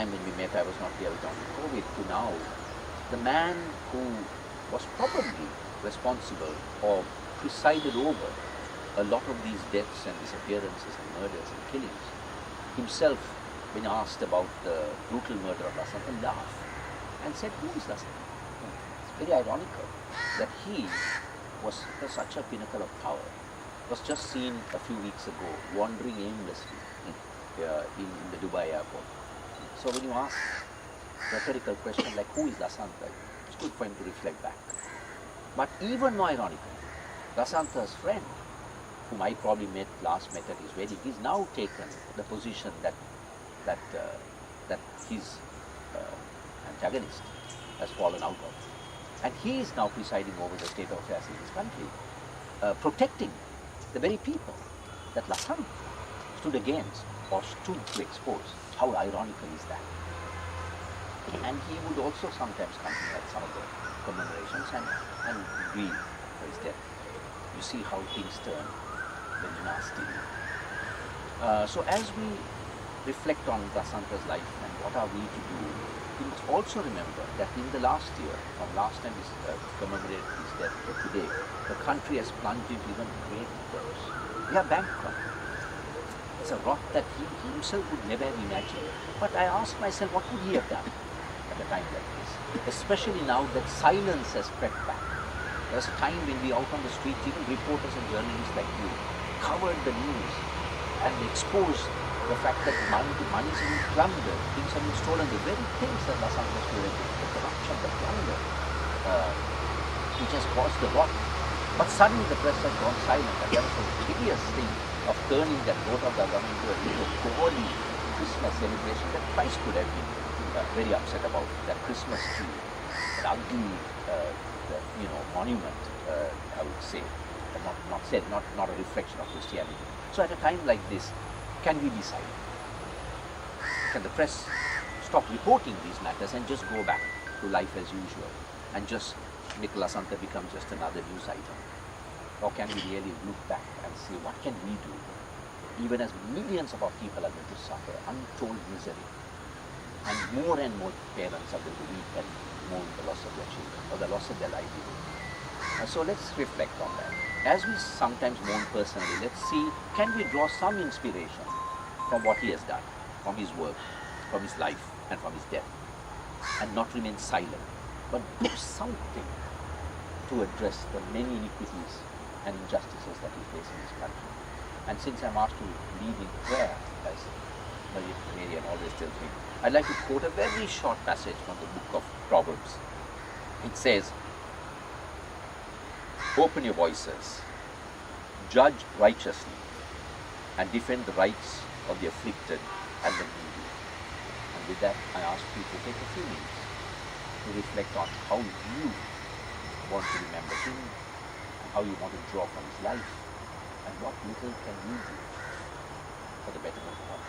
time when we met, I was not here with only COVID, to now, the man who was probably responsible or presided over a lot of these deaths and disappearances and murders and killings, himself, when asked about the brutal murder of Lasantha, laughed and said, who is Lasantha? It's very ironical that he was such a pinnacle of power, was just seen a few weeks ago wandering aimlessly in the Dubai airport. So when you ask a rhetorical question like who is Lasantha, it's good for him to reflect back. But even more ironically, Lasantha's friend, whom I probably last met at his wedding, he's now taken the position that his antagonist has fallen out of. And he is now presiding over the state of affairs in his country, protecting the very people that Lasantha stood against or stood to expose. How ironical is that? And he would also sometimes come here at some of the commemorations and grieve for his death. You see how things turn very nasty. So as we reflect on Lasantha's life and what are we to do, we must also remember that in the last year, from last time we commemorated his death to today, the country has plunged into even greater debts. We are bankrupt. It's a rot that he himself would never have imagined. But I ask myself, what would he have done at a time like this? Especially now that silence has crept back. There was a time when we out on the streets, even reporters and journalists like you, covered the news and exposed the fact that money has been plundered, things have been stolen, the very things that Lasantha was doing, the corruption, the plunder, which has caused the rot. But suddenly the press has gone silent, and there was a hideous thing of turning that vote of the government into a little gaudy Christmas celebration that Christ could have been very upset about, that Christmas tree, an ugly monument, I would say, not a reflection of Christianity. So at a time like this, can we be silent? Can the press stop reporting these matters and just go back to life as usual and just make Lasantha become just another news item? Or can we really look back and say, what can we do, even as millions of our people are going to suffer untold misery, and more parents are going to weep and mourn the loss of their children or the loss of their livelihood. So let's reflect on that. As we sometimes mourn personally, let's see, can we draw some inspiration from what he has done, from his work, from his life, and from his death, and not remain silent, but do something to address the many iniquities and injustices that we face in this country. And since I'm asked to lead in prayer, as Marian always tells me, I'd like to quote a very short passage from the book of Proverbs. It says, open your voices, judge righteously, and defend the rights of the afflicted and the needy. And with that, I ask you to take a few minutes to reflect on how you want to remember him, and how you want to draw from his life, and what little can you do for the betterment of our